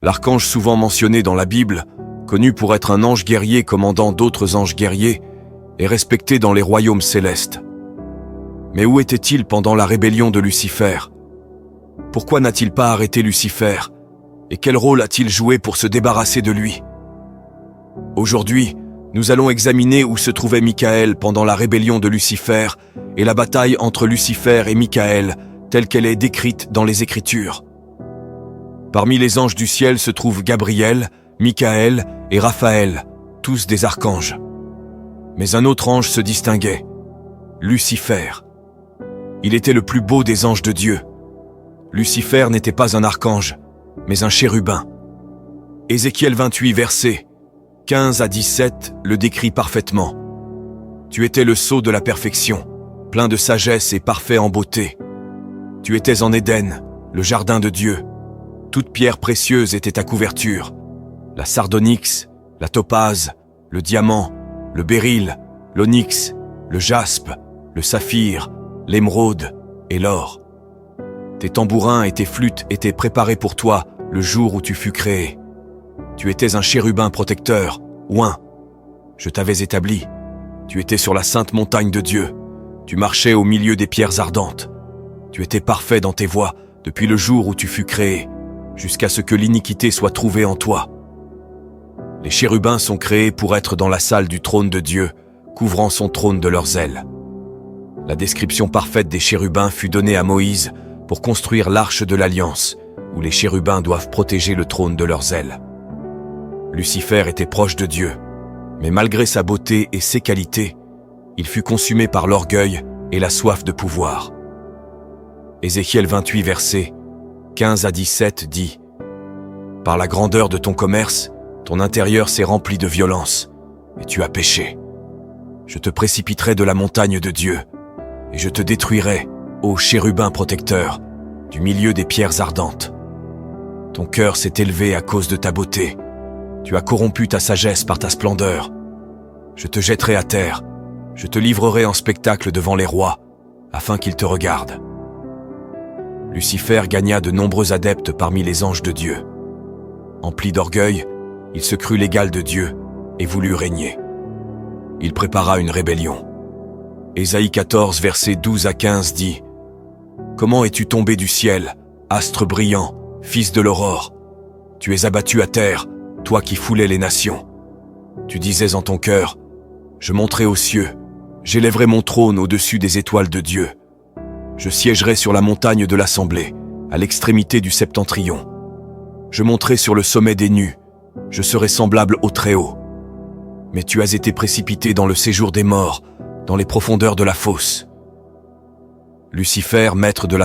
L'archange souvent mentionné dans la Bible, connu pour être un ange guerrier commandant d'autres anges guerriers, est respecté dans les royaumes célestes. Mais où était-il pendant la rébellion de Lucifer? Pourquoi n'a-t-il pas arrêté Lucifer? Et quel rôle a-t-il joué pour se débarrasser de lui? Aujourd'hui, nous allons examiner où se trouvait Michaël pendant la rébellion de Lucifer et la bataille entre Lucifer et Michaël, telle qu'elle est décrite dans les Écritures. Parmi les anges du ciel se trouvent Gabriel, Michaël et Raphaël, tous des archanges. Mais un autre ange se distinguait, Lucifer. Il était le plus beau des anges de Dieu. Lucifer n'était pas un archange, mais un chérubin. Ézéchiel 28, versets 15 à 17 le décrit parfaitement. Tu étais le sceau de la perfection, plein de sagesse et parfait en beauté. Tu étais en Éden, le jardin de Dieu. Toute pierre précieuse était ta couverture. La sardonyx, la topaze, le diamant, le béryl, l'onyx, le jaspe, le saphir, l'émeraude et l'or. Tes tambourins et tes flûtes étaient préparés pour toi le jour où tu fus créé. Tu étais un chérubin protecteur, oint. Je t'avais établi. Tu étais sur la sainte montagne de Dieu. Tu marchais au milieu des pierres ardentes. Tu étais parfait dans tes voies depuis le jour où tu fus créé, jusqu'à ce que l'iniquité soit trouvée en toi. Les chérubins sont créés pour être dans la salle du trône de Dieu, couvrant son trône de leurs ailes. La description parfaite des chérubins fut donnée à Moïse pour construire l'arche de l'Alliance, où les chérubins doivent protéger le trône de leurs ailes. Lucifer était proche de Dieu, mais malgré sa beauté et ses qualités, il fut consumé par l'orgueil et la soif de pouvoir. Ézéchiel 28, versets 15 à 17 dit « Par la grandeur de ton commerce, ton intérieur s'est rempli de violence, et tu as péché. Je te précipiterai de la montagne de Dieu, et je te détruirai, ô chérubin protecteur, du milieu des pierres ardentes. Ton cœur s'est élevé à cause de ta beauté. Tu as corrompu ta sagesse par ta splendeur. Je te jetterai à terre, je te livrerai en spectacle devant les rois, afin qu'ils te regardent. » Lucifer gagna de nombreux adeptes parmi les anges de Dieu. Empli d'orgueil, il se crut l'égal de Dieu et voulut régner. Il prépara une rébellion. Ésaïe 14, versets 12 à 15 dit « Comment es-tu tombé du ciel, astre brillant, fils de l'aurore? Tu es abattu à terre, toi qui foulais les nations. Tu disais en ton cœur, je monterai aux cieux, j'élèverai mon trône au-dessus des étoiles de Dieu. Je siégerai sur la montagne de l'assemblée, à l'extrémité du septentrion. Je monterai sur le sommet des nues, je serai semblable au Très-Haut. Mais tu as été précipité dans le séjour des morts, dans les profondeurs de la fosse. Lucifer, maître de la